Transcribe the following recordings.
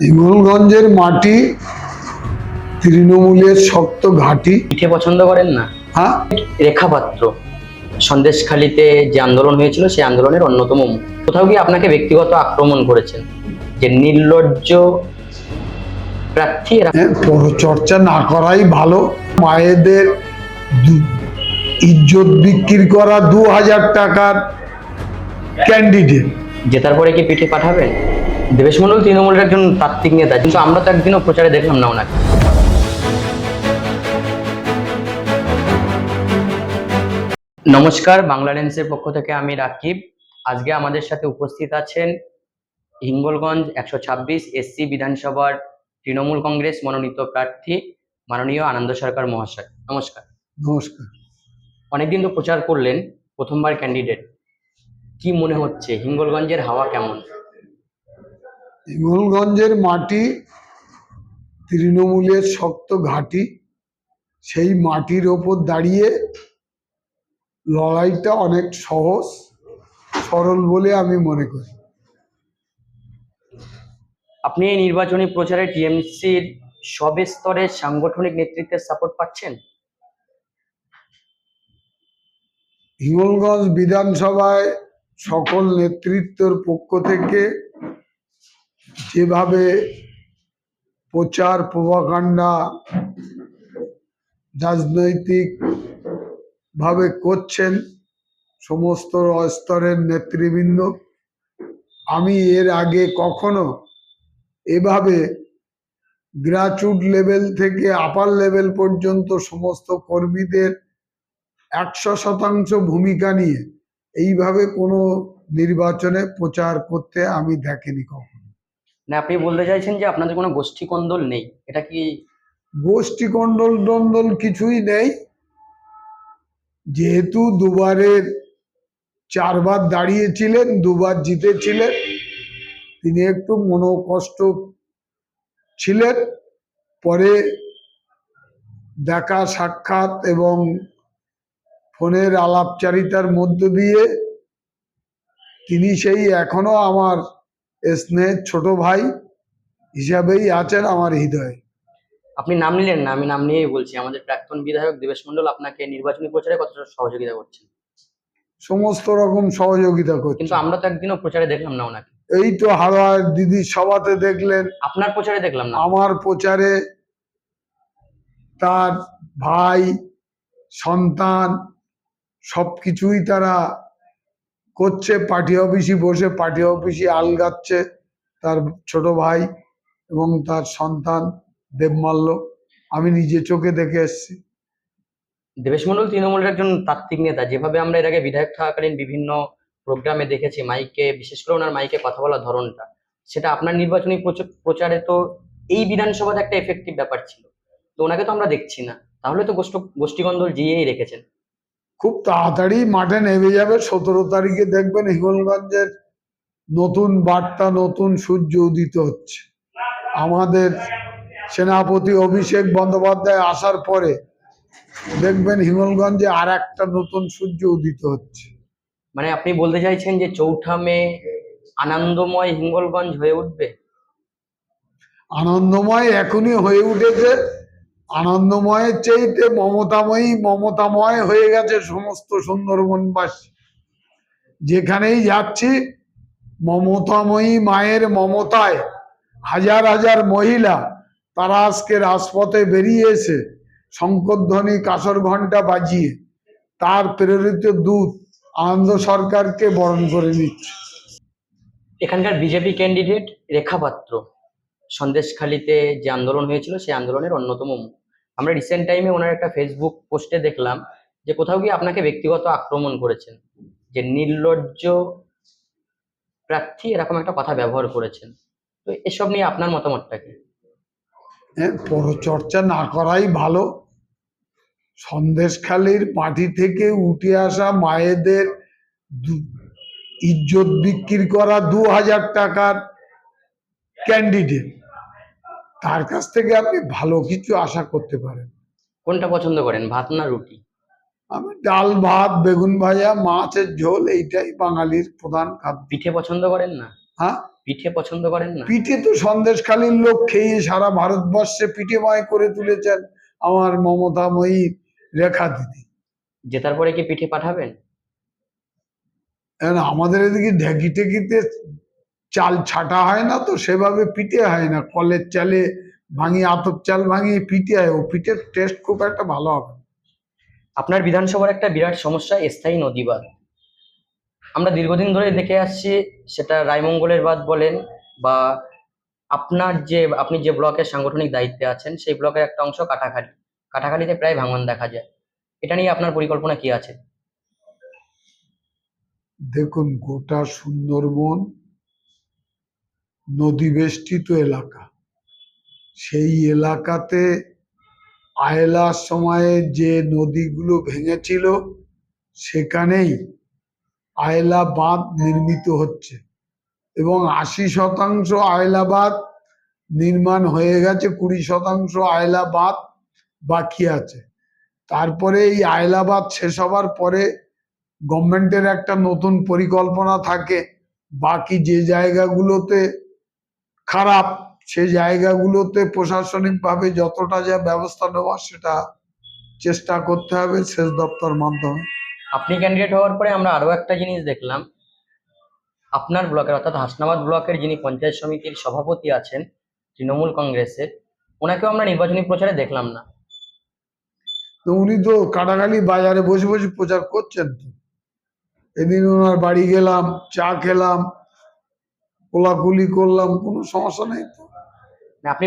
হিঙ্গলগঞ্জের মাটি তৃণমূলের শক্ত ঘাঁটি। পিঠে পছন্দ করেন না? হ্যাঁ, রেখা পাত্র সন্দেশখালিতে যে আন্দোলন হয়েছিল সেই আন্দোলনের অন্যতম মুখ। কোথাও গিয়ে আপনাকে ব্যক্তিগত আক্রমণ করেছেন, যে নির্লজ্জ প্রার্থী পরচর্চা না করাই ভালো। মায়েদের ইজ্জত বিক্রি করা 2000 টাকার ক্যান্ডিডেট জেতার পরে কি পিঠে পাঠাবেন? দেবেশ মন্ডল তৃণমূলের একজন তাত্ত্বিক নেতা, কিন্তু আমরা তো একদিনও প্রচারে দেখলাম না ওনাকে। নমস্কার, বাংলা লেন্সের পক্ষ থেকে আমি রাকিব। আজকে আমাদের সাথে উপস্থিত আছেন হিঙ্গলগঞ্জ 126 এসসি বিধানসভার তৃণমূল কংগ্রেস মনোনীত প্রার্থী মাননীয় আনন্দ সরকার মহাশয়। নমস্কার। নমস্কার। অনেকদিন তো প্রচার করলেন, প্রথমবার ক্যান্ডিডেট, কি মনে হচ্ছে হিঙ্গলগঞ্জের হাওয়া কেমন? হিঙ্গলগঞ্জের মাটি তৃণমূলের শক্ত ঘাঁটি। সেই মাটির ওপর দাঁড়িয়ে লড়াইটা অনেক সহজ সরল বলে আমি মনে করি। আপনি এই নির্বাচনী প্রচারে টিএমসির সব স্তরের সাংগঠনিক নেতৃত্বের সাপোর্ট পাচ্ছেন? হিঙ্গলগঞ্জ বিধানসভায় সকল নেতৃত্বের পক্ষ থেকে যেভাবে প্রচার প্রভাকাণ্ডা রাজনৈতিক ভাবে করছেন সমস্ত স্তরের নেতৃবৃন্দ, আমি এর আগে কখনো এভাবে গ্রাসরুট লেভেল থেকে আপার লেভেল পর্যন্ত সমস্ত কর্মীদের 100% ভূমিকা নিয়ে এইভাবে কোনো নির্বাচনে প্রচার করতে আমি দেখিনি কখনো। না, আপনি বলতে চাইছেন যে আপনাদের কোনো গোষ্ঠী কোন্দল নেই, এটা কি? গোষ্ঠী কন্দল টন্দল কিছুই নেই। যেহেতু দুবারের 4বার দাঁড়িয়েছিলেন, 2বার জিতেছিলেন, তিনি একটু মনোকষ্ট ছিলেন। পরে দেখা সাক্ষাৎ এবং ফোনের আলাপচারিতার মধ্য দিয়ে তিনি সেই এখনো আমার স্নেহের ছোট ভাই হিসাবেই আছেন আমার হৃদয়ে। আপনি নাম নিলেন না, আমি নাম নিয়েই বলছি। আমাদের প্রাক্তন বিধায়ক দেবেশ মন্ডল আপনাকে নির্বাচনী প্রচারে কতটা সহযোগিতা করছেন? সমস্ত রকম সহযোগিতা করছে, কিন্তু আমরা তো একদিনও প্রচারে দেখলাম না ওনাকে। এই তো হাওয়ার দিদির সভাতে দেখলেন, আপনার প্রচারে দেখলাম না। আমার প্রচারে তার ভাই সন্তান সবকিছুই তারা করছে। পার্টি অফিসে বসে পার্টি অফিসে আলগাচ্ছে তার ছোট ভাই এবং তার সন্তান দেবমাল্য। আমি নিজে চোখে দেখে এসেছি। দেবেশ মন্ডল তৃণমূলের একজন তাত্ত্বিক নেতা, যেভাবে আমরা এর আগে বিধায়ক থাকাকালীন বিভিন্ন প্রোগ্রামে দেখেছি, মাইকে, বিশেষ করে ওনার মাইকে কথা বলার ধরনটা, সেটা আপনার নির্বাচনী প্রচারে তো এই বিধানসভাতে একটা এফেক্টিভ ব্যাপার ছিল। তো ওনাকে তো আমরা দেখছি না, তাহলে তো গোষ্ঠীকন্দল জিয়েই রেখেছেন। খুব তাড়াতাড়ি মাঠে নেমে যাবে। 17 তারিখে দেখবেন হিঙ্গলগঞ্জের নতুন বার্তা, নতুন সূর্য উদিত হচ্ছে। আমাদের সেনাপতি অভিষেক বন্দ্যোপাধ্যায় আসার পরে দেখবেন হিঙ্গলগঞ্জে আর একটা নতুন সূর্য উদিত হচ্ছে। মানে আপনি বলতে চাইছেন যে 4ঠা মে আনন্দময় হিঙ্গলগঞ্জ হয়ে উঠবে? আনন্দময় এখনই হয়ে উঠেছে। আনন্দময়ের চাইতে মমতাময় হয়ে গেছে সমস্ত সুন্দরবনবাসী। যেখানেই যাচ্ছি মমতাময়ী মায়ের মমতায় হাজার হাজার মহিলা তারা আজকে রাজপথে বেরিয়ে এসে শঙ্করধ্বনি কাসর ঘন্টা বাজিয়ে তার প্রেরিত দূত আনন্দ সরকারকে বরণ করে নিচ্ছে। এখানকার বিজেপি ক্যান্ডিডেট রেখা পাত্র সন্দেশখালিতে যে আন্দোলন হয়েছিল সেই আন্দোলনের অন্যতম মুখ। আমরা রিসেন্ট টাইমে ওনার একটা ফেসবুক পোস্টে দেখলাম যে কোথাও গিয়ে আপনাকে ব্যক্তিগত আক্রমণ করেছেন, যে নির্লজ্জ প্রার্থী, এরকম একটা কথা ব্যবহার করেছেন। তো এসব নিয়ে আপনার মতামতটা কি? পরচর্চা না করাই ভালো। সন্দেশখালির মাটি থেকে উঠে আসা মায়েদের ইজ্জত বিক্রি করা 2000 টাকার ক্যান্ডিডেট, তার কাছ থেকে আপনি ভালো কিছু আশা করতে পারেন। কোনটা পছন্দ করেন, ভাত না রুটি? আমি ডাল ভাত বেগুন ভাজা মাছের ঝোল, এইটাই বাঙালির প্রধান খাদ্য। পিঠে পছন্দ করেন না? হ্যাঁ, পিঠে পছন্দ করেন না? পিঠে তো সন্দেশখালীর লোক খেয়ে সারা ভারতবর্ষে পিঠেময় করে তুলেছেন আমার মমতাময়ী রেখা দিদি। জেতার পরে কি পিঠে পাঠাবেন? এখন আমাদের এদিকে ঢেকি টেকিতে চাল ছাটা হয় না, তো সেভাবে পিঠে হয় না। কলের চালে ভাঙি, আতপ চাল ভাঙিয়ে পিঠে হয়, ও পিঠের টেস্ট খুব একটা ভালো হবে না। আপনার বিধানসভার একটা বিরাট সমস্যা স্থায়ী নদীবাঁধ। আমরা দীর্ঘদিন ধরে দেখে আসছি, সেটা রায়মঙ্গলের বাঁধ বলেন বা আপনি যে ব্লকের সাংগঠনিক দায়িত্বে আছেন সেই ব্লকের একটা অংশ কাটাখালীতে প্রায় ভাঙন দেখা যায়। এটা নিয়ে আপনার পরিকল্পনা কি আছে? দেখুন, গোটা সুন্দরবন নদী বেষ্টিত এলাকা। সেই এলাকাতে আয়লার সময়ে যে নদীগুলো ভেঙেছিল সেখানেই আয়লা বাঁধ নির্মিত হচ্ছে, এবং 80% আয়লা বাঁধ নির্মাণ হয়ে গেছে, 20% আয়লা বাঁধ বাকি আছে। তারপরে এই আয়লা বাঁধ শেষ হবার পরে গভর্নমেন্টের একটা নতুন পরিকল্পনা থাকে, বাকি যে জায়গাগুলোতে খারাপ সে জায়গাগুলোতে প্রশাসনিকভাবে যতটা যা ব্যবস্থা নেওয়া সেটা চেষ্টা করতে হবে সেচ দপ্তর মাধ্যমে। আপনি ক্যান্ডিডেট হওয়ার পরে আমরা আরো একটা জিনিস দেখলাম, আপনার ব্লকের অর্থাৎ হাসনাবাদ ব্লকের যিনি পঞ্চায়েত সমিতির সভাপতি আছেন তৃণমূল কংগ্রেসের, ওনাকেও আমরা নির্বাচনী প্রচারে দেখলাম না। তো উনি তো কাটাখালী বাজারে বসে বসে প্রচার করছেন। তো এদিন ওনার বাড়ি গেলাম, চা খেলাম, কোলাকুলি করলাম, কোনো সমস্যা নেই তো। না, আপনি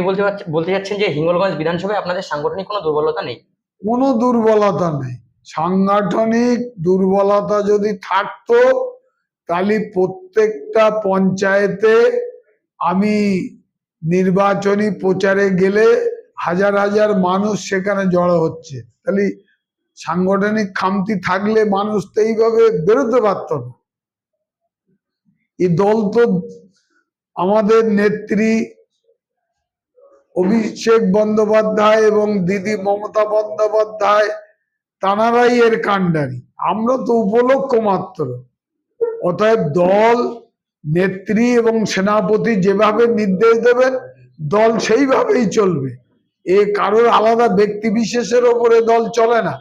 বলতে চাচ্ছেন যে হিঙ্গলগঞ্জ বিধানসভায় আপনাদের সাংগঠনিক কোনো দুর্বলতা নেই? কোনো দুর্বলতা নেই। সাংগঠনিক দুর্বলতা যদি থাকতো তাহলে প্রত্যেকটা পঞ্চায়েতে আমি নির্বাচনী প্রচারে গেলে হাজার হাজার মানুষ সেখানে জড়ো হচ্ছে, তাহলে সাংগঠনিক খামতি থাকলে মানুষ তো এইভাবে বেরোতে পারত না। এই দল তো আমাদের নেত্রী অভিষেক বন্দ্যোপাধ্যায় এবং দিদি মমতা বন্দ্যোপাধ্যায় তানারাই এর কাণ্ডারি, আমরা তো উপলক্ষ মাত্র। অতএব দল, নেত্রী এবং সেনাপতি যেভাবে নির্দেশ দেবেন দল সেইভাবেই চলবে। এ কারোর আলাদা ব্যক্তি বিশেষের ওপরে দল চলে না।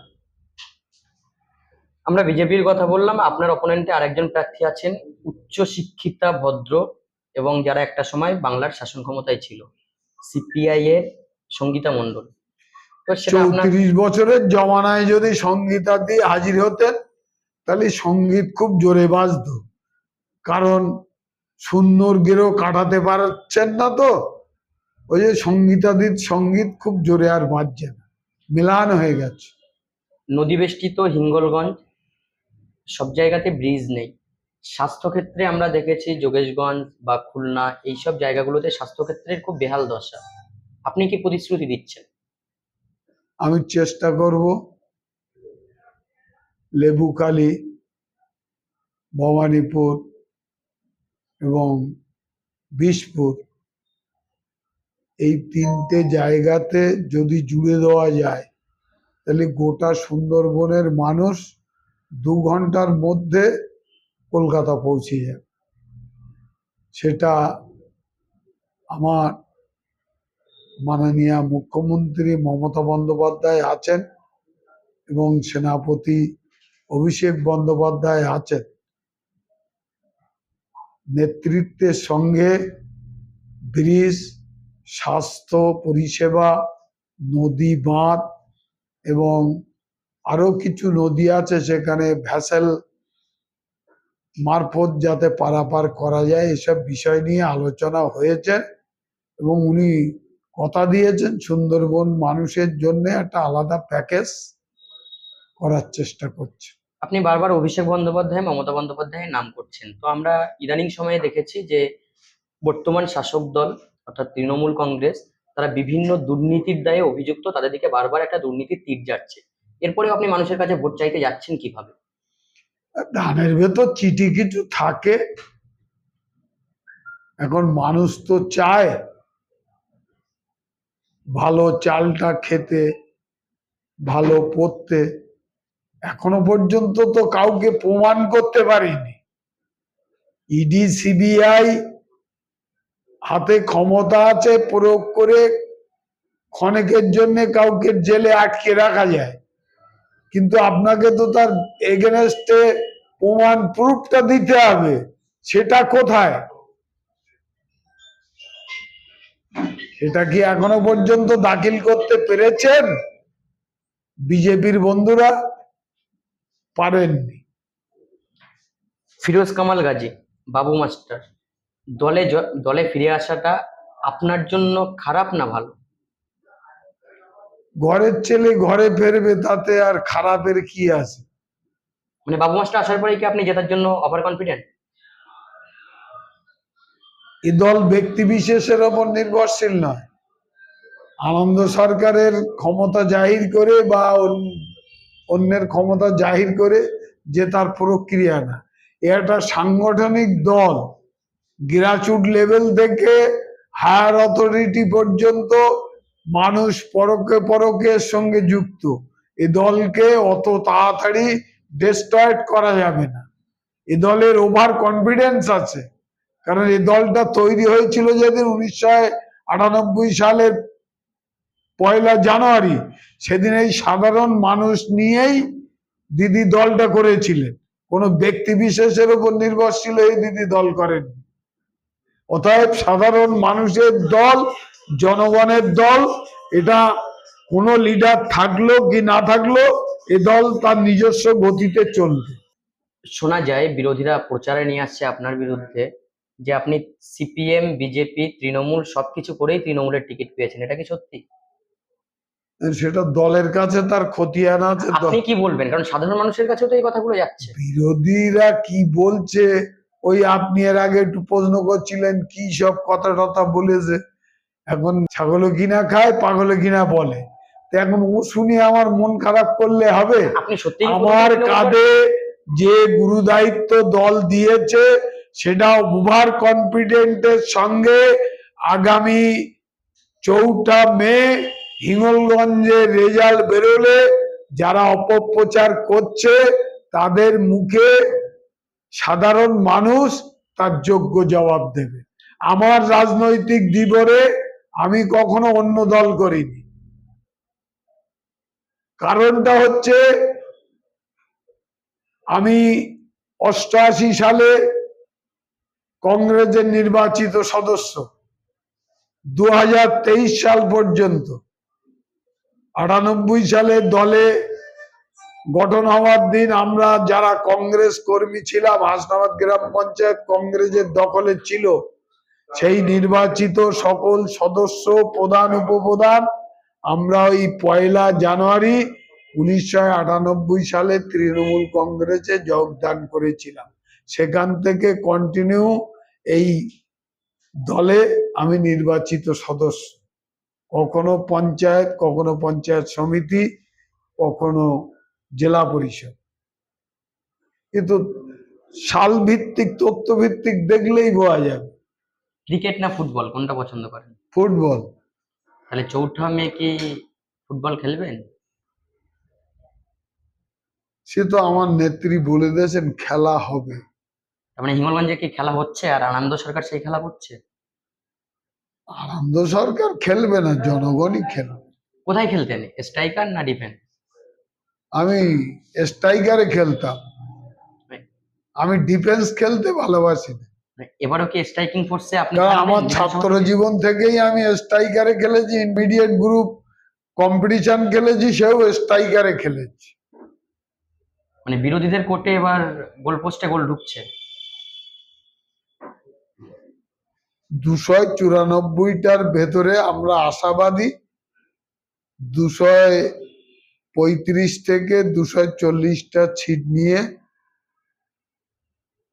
আমরা বিজেপির কথা বললাম, আপনার অপোনেন্টে আরেকজন প্রার্থী আছেন উচ্চ শিক্ষিতা, ভদ্র এবং যারা একটা সময় বাংলার শাসন ক্ষমতায় ছিল, সিপিআই এর সঙ্গীতা মণ্ডল। তো সেটা আপনার 34 বছরের জমানায় যদি সঙ্গীতা দিয়ে হাজির হতেন তাহলে সঙ্গীত খুব জোরে বাজতো, কারণ সুন্দর গেরো কাটাতে পারছেন না, তো ওই যে সঙ্গীতাদির সঙ্গীত খুব জোরে আর বাজছে না, মিলান হয়ে গেছে। নদী বেষ্টিত হিঙ্গলগঞ্জ, সব জায়গাতে ব্রিজ নেই। স্বাস্থ্যক্ষেত্রে আমরা দেখেছি যোগেশগঞ্জ বা খুলনা এইসব জায়গাগুলোতে স্বাস্থ্যক্ষেত্রের খুব বেহাল দশা। আপনি কি প্রতিশ্রুতি দিচ্ছেন? আমি চেষ্টা করব লেবুখালী, ভবানীপুর এবং বিষপুর এই 3টে জায়গাতে যদি জুড়ে দেওয়া যায় তাহলে গোটা সুন্দরবনের মানুষ 2 ঘন্টার মধ্যে কলকাতা পৌঁছে যাবে। সেটা আমার মাননীয় মুখ্যমন্ত্রী মমতা বন্দ্যোপাধ্যায় আছেন এবং সেনাপতি অভিষেক বন্দ্যোপাধ্যায় আছেন, নেতৃত্বের সঙ্গে ব্রিজ, স্বাস্থ্য পরিষেবা, নদী বাঁধ এবং আরো কিছু নদী আছে সেখানে ভ্যাসেল মারফত যাতে পারাপার করা যায়, এসব বিষয় নিয়ে আলোচনা হয়েছে এবং উনি কথা দিয়েছেন সুন্দরবন মানুষের জন্য একটা আলাদা প্যাকেজ করার চেষ্টা করছে। আপনি বারবার অভিষেক বন্দ্যোপাধ্যায়, মমতা বন্দ্যোপাধ্যায়ের নাম করছেন, তো আমরা ইদানিং সময়ে দেখেছি যে বর্তমান শাসক দল অর্থাৎ তৃণমূল কংগ্রেস, তারা বিভিন্ন দুর্নীতির দায়ে অভিযুক্ত, তাদের দিকে বারবার একটা দুর্নীতির তীর যাচ্ছে। এরপরে আপনি মানুষের কাছে ভোট চাইতে যাচ্ছেন কিভাবে? ধানের ভেতর চিটি কিছু থাকে, এখন মানুষ তো চায় ভালো চালটা খেতে, ভালো পড়তে। এখনো পর্যন্ত তো কাউকে প্রমাণ করতে পারিনি। ইডি, সিবিআই হাতে ক্ষমতা আছে, প্রয়োগ করে ক্ষণিকের জন্য কাউকে জেলে আটকে রাখা যায়, কিন্তু আপনাকে তো তার এগেনস্টে প্রমাণ প্রুফটা দিতে হবে। সেটা কোথায়? সেটা কি এখনো পর্যন্ত দাখিল করতে পেরেছেন বিজেপির বন্ধুরা? পারেননি। ফিরোজ কামাল গাজী, বাবু মাস্টার, দলে ফিরে আসাটা আপনার জন্য খারাপ না ভালো? ঘরের ছেলে ঘরে ফেরবে, তাতে আর খারাপের কি আছে? মানে বাবু মাস্টার আসার পরে কি আপনি জেতার জন্য ওভার কনফিডেন্ট? এ দল ব্যক্তি বিশেষের ওপর নির্ভরশীল নয়। আনন্দ সরকারের ক্ষমতা জাহির করে বা অন্যের ক্ষমতা জাহির করে যে তার প্রক্রিয়া না, এটা সাংগঠনিক দল। গ্রাসরুট লেভেল থেকে হায়ার অথরিটি পর্যন্ত মানুষ পরোক্ষে পরোক্ষে এর সঙ্গে যুক্ত। এ দলকে অত তাড়াতাড়ি ডিস্ট্রয়েড করা যাবে না। এ দলের ওভার কনফিডেন্স আছে, কারণ এই দলটা তৈরি হয়েছিল যেদিন 1998 সালের 1 জানুয়ারি, সেদিন এই সাধারণ মানুষ নিয়েই দিদি দলটা করেছিলেন। কোনো ব্যক্তি বিশেষের উপর নির্ভরশীল এই দিদি দল করেন। অতএব সাধারণ মানুষের দল, জনগণের দল। এটা কোনো লিডার থাকলো কি না থাকলো, এ দল তার নিজস্ব গতিতে চলবে। শোনা যায় বিরোধীরা প্রচারে নিয়ে আসছে আপনার বিরুদ্ধে যে আপনি সিপিএম, বিজেপি, তৃণমূল সবকিছু করেই তৃণমূলের টিকিট পেয়েছেন, এটা কি সত্যি? সেটা দলের কাছে তার খতিয়ান আছে। আপনি কি বলবেন, কারণ সাধারণ মানুষের কাছেও তো এই কথাগুলো যাচ্ছে। বিরোধীরা কি বলছে, ওই আপনি এর আগে একটু প্রশ্ন করছিলেন কি সব কথা টথা বলেছে। এখন ছাগলও কিনা খায়, পাগলে কিনা বলে। তো এখন ও শুনে আমার মন খারাপ করলে হবে? আপনি সত্যি আমার কাঁধে যে গুরু দায়িত্ব দল দিয়েছে, সেটা ওভার কনফিডেন্টের সঙ্গে আগামী 4 মে হিঙ্গলগঞ্জের রেজাল্ট বেরোলে যারা অপপ্রচার করছে তাদের মুখে সাধারণ মানুষ তার যোগ্য জবাব দেবে। আমার রাজনৈতিক জীবনে আমি কখনো অন্য দল করিনি। কারণটা হচ্ছে, আমি 88 সালে কংগ্রেসের নির্বাচিত সদস্য, 2023 সাল পর্যন্ত। 98 সালে দলে গঠন হওয়ার দিন আমরা যারা কংগ্রেস কর্মী ছিলাম, হাসনাবাদ গ্রাম পঞ্চায়েত কংগ্রেসের দখলে ছিল, সেই নির্বাচিত সকল সদস্য, প্রধান, উপপ্রধান, আমরা ওই 1 জানুয়ারি 1998 সালে তৃণমূল কংগ্রেসে যোগদান করেছিলাম। সেখান থেকে কন্টিনিউ এই দলে আমি নির্বাচিত সদস্য। কখনো পঞ্চায়েত, কখনো পঞ্চায়েত সমিতি, কখনো জেলা পরিষদ। কিন্তু সাল ভিত্তিক, তথ্য ভিত্তিক দেখলেই বোঝা যাবে। ক্রিকেট না ফুটবল, কোনটা পছন্দ করেন? ফুটবল। তাহলে 4 মে কি ফুটবল খেলবেন? সে তো আমার নেত্রী বলে দিয়েছেন খেলা হবে। তার মানে হিঙ্গলগঞ্জে কি খেলা হচ্ছে আর আনন্দ সরকার সেই খেলা করছে? আনন্দ সরকার খেলবে না, জনগণই খেলবে। কোথায় খেলতেন, স্ট্রাইকার না ডিফেন্স? আমি স্ট্রাইকারে খেলতাম, আমি ডিফেন্স খেলতে ভালোবাসি না। এবারও কি স্ট্রাইকিং ফোর্সে আপনি কারণ থাকবেন আমার ছাত্র জীবন থেকেই আমি স্ট্রাইকারে খেলেছি, ইন্টারমিডিয়েট গ্রুপ কম্পিটিশন খেলেছি, সেও স্ট্রাইকারে খেলেছি। মানে বিরোধীদের কোর্টে এবার গোল পোস্টে গোল ঢুকছে। 294টার ভেতরে আমরা আশাবাদী। 235 থেকে 240টা সিট নিয়ে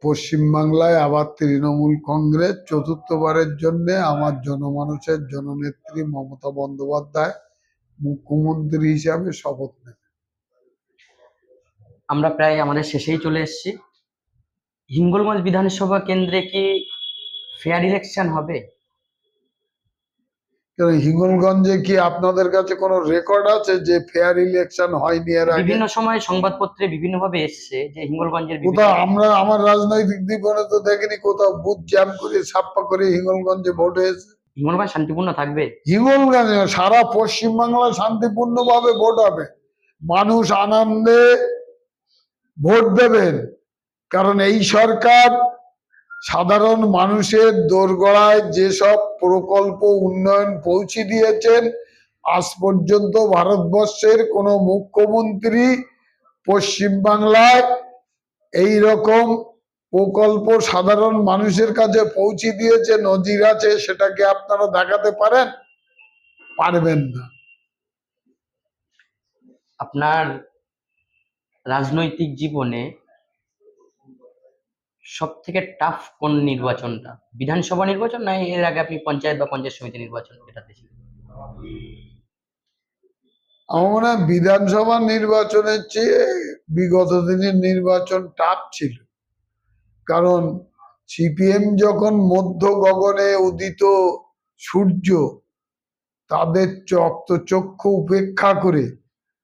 পশ্চিমবাংলায় আবার তৃণমূল কংগ্রেস চতুর্থবারের জন্য আমার জনমানুষের জননেত্রী মমতা বন্দ্যোপাধ্যায় মুখ্যমন্ত্রী হিসাবে শপথ নেন। আমরা প্রায় আমাদের শেষেই চলে এসেছি। হিঙ্গলগঞ্জ বিধানসভা কেন্দ্রে কি ফেয়ার ইলেকশন হবে? কারণ হিঙ্গলগঞ্জে কি আপনাদের কাছে কোনো রেকর্ড আছে যে ফেয়ার ইলেকশন হয়নি এর আগে? বিভিন্ন সময় সংবাদপত্রে বিভিন্ন ভাবে এসছে যে হিঙ্গলগঞ্জের বিভিন্ন কোথাও আমার রাজনৈতিক জীবনে তো দেখিনি কোথাও বুথ জ্যাম করে ছাপ্পা করে হিঙ্গলগঞ্জে ভোট হয়েছে। হিঙ্গলগঞ্জ শান্তিপূর্ণ থাকবে। হিঙ্গলগঞ্জে সারা পশ্চিমবাংলা শান্তিপূর্ণভাবে ভোট হবে, মানুষ আনন্দে ভোট দেবেন। কারণ এই সরকার সাধারণ মানুষের দোরগোড়ায় যেসব প্রকল্প উন্নয়ন পৌঁছে দিয়েছেন, আজ পর্যন্ত ভারতবর্ষের কোনো মুখ্যমন্ত্রী পশ্চিমবাংলায় এই রকম প্রকল্প সাধারণ মানুষের কাছে পৌঁছে দিয়েছে নজির আছে, সেটাকে আপনারা দেখাতে পারেন? পারবেন না। আপনার রাজনৈতিক জীবনে সব থেকে টাফ কোন নির্বাচনটা? বিধানসভা নির্বাচন, না এর আগে আপনি পঞ্চায়েত বা পঞ্চায়েত সমিতি নির্বাচন এটাতে ছিলেন? আমার মনে হয় বিধানসভা নির্বাচনের চেয়ে বিগত দিনের নির্বাচন টাফ ছিল। কারণ সিপিএম যখন মধ্য গগনে উদিত সূর্য, তাদের রক্তচক্ষু উপেক্ষা করে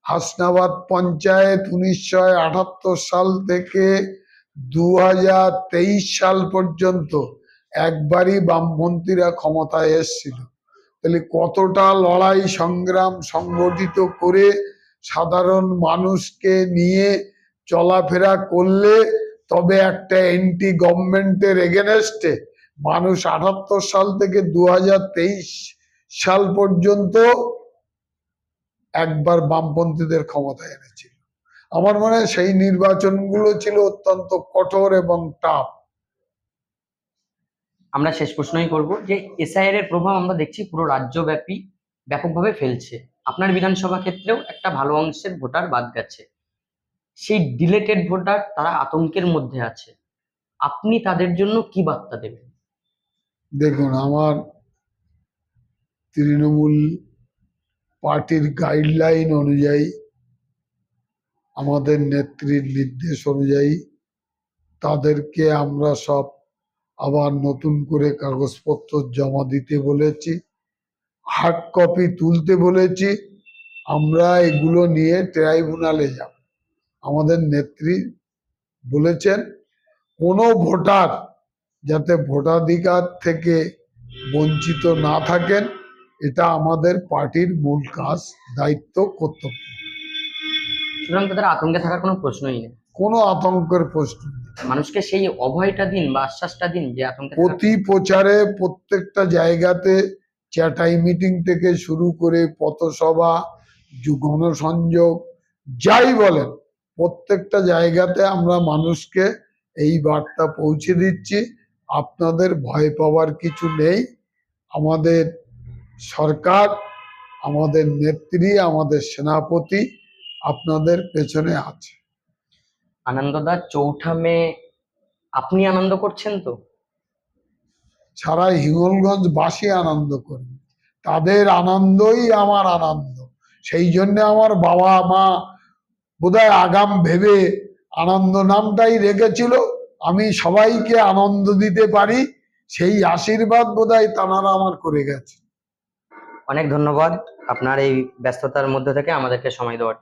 হাসনাবাদ পঞ্চায়েত 1978 সাল থেকে 2023 সাল পর্যন্ত একবারই বামপন্থীরা ক্ষমতায় এসেছিল। তাহলে কতটা লড়াই সংগ্রাম সংগঠিত করে সাধারণ মানুষকে নিয়ে চলাফেরা করলে তবে একটা এন্টি গভর্নমেন্টের এগেনস্টে মানুষ 78 সাল থেকে 2023 সাল পর্যন্ত একবার বামপন্থীদের ক্ষমতায় এনেছিল। আমার মনে হয় সেই নির্বাচনগুলো ছিল অত্যন্ত কঠোর এবং টাফ। আমরা শেষ প্রশ্নই করব যে এসআইআর এর প্রভাব আমরা দেখছি পুরো রাজ্যব্যাপী ব্যাপকভাবে ফেলছে। আপনার বিধানসভা ক্ষেত্রেও একটা ভালো অংশের ভোটার বাদ গেছে, সেই ডিলেটেড ভোটার, তারা আতঙ্কের মধ্যে আছে। আপনি তাদের জন্য কি বার্তা দেবেন? দেখুন, আমার তৃণমূল পার্টির গাইডলাইন অনুযায়ী, আমাদের নেত্রীর নির্দেশ অনুযায়ী তাদেরকে আমরা সব আবার নতুন করে কাগজপত্র জমা দিতে বলেছি, হার্ড কপি তুলতে বলেছি। আমরা এগুলো নিয়ে ট্রাইব্যুনালে যাব। আমাদের নেত্রী বলেছেন কোনো ভোটার যাতে ভোটাধিকার থেকে বঞ্চিত না থাকেন, এটা আমাদের পার্টির মূল কাজ, দায়িত্ব, কর্তব্য। সুতরাং তাদের আতঙ্কে থাকার কোনো প্রশ্নই নেই। কোনো আতঙ্কের প্রশ্ন নেই। মানুষকে সেই অভয়টা দিন বা আশ্বাসটা দিন যে আতঙ্কে প্রতি প্রচারে প্রত্যেকটা জায়গাতে চ্যাটাই মিটিং থেকে শুরু করে পথসভা, গণসংযোগ, যাই বলেন, প্রত্যেকটা জায়গাতে আমরা মানুষকে এই বার্তা পৌঁছে দিচ্ছি, আপনাদের ভয় পাওয়ার কিছু নেই। আমাদের সরকার, আমাদের নেত্রী, আমাদের সেনাপতি আপনাদের পেছনে আছে। আনন্দদা, 4ঠা মে আপনি আনন্দ করছেন তো? সারা হিঙ্গলগঞ্জবাসী আনন্দ করবে, তাদের আনন্দই আমার আনন্দ। সেই জন্য আমার বাবা মা বোধহয় আগাম ভেবে আনন্দ নামটাই রেখেছিল, আমি সবাইকে আনন্দ দিতে পারি, সেই আশীর্বাদ বোধহয় তারা আমার করে গেছে। অনেক ধন্যবাদ আপনার এই ব্যস্ততার মধ্যে থেকে আমাদেরকে সময় দেওয়ার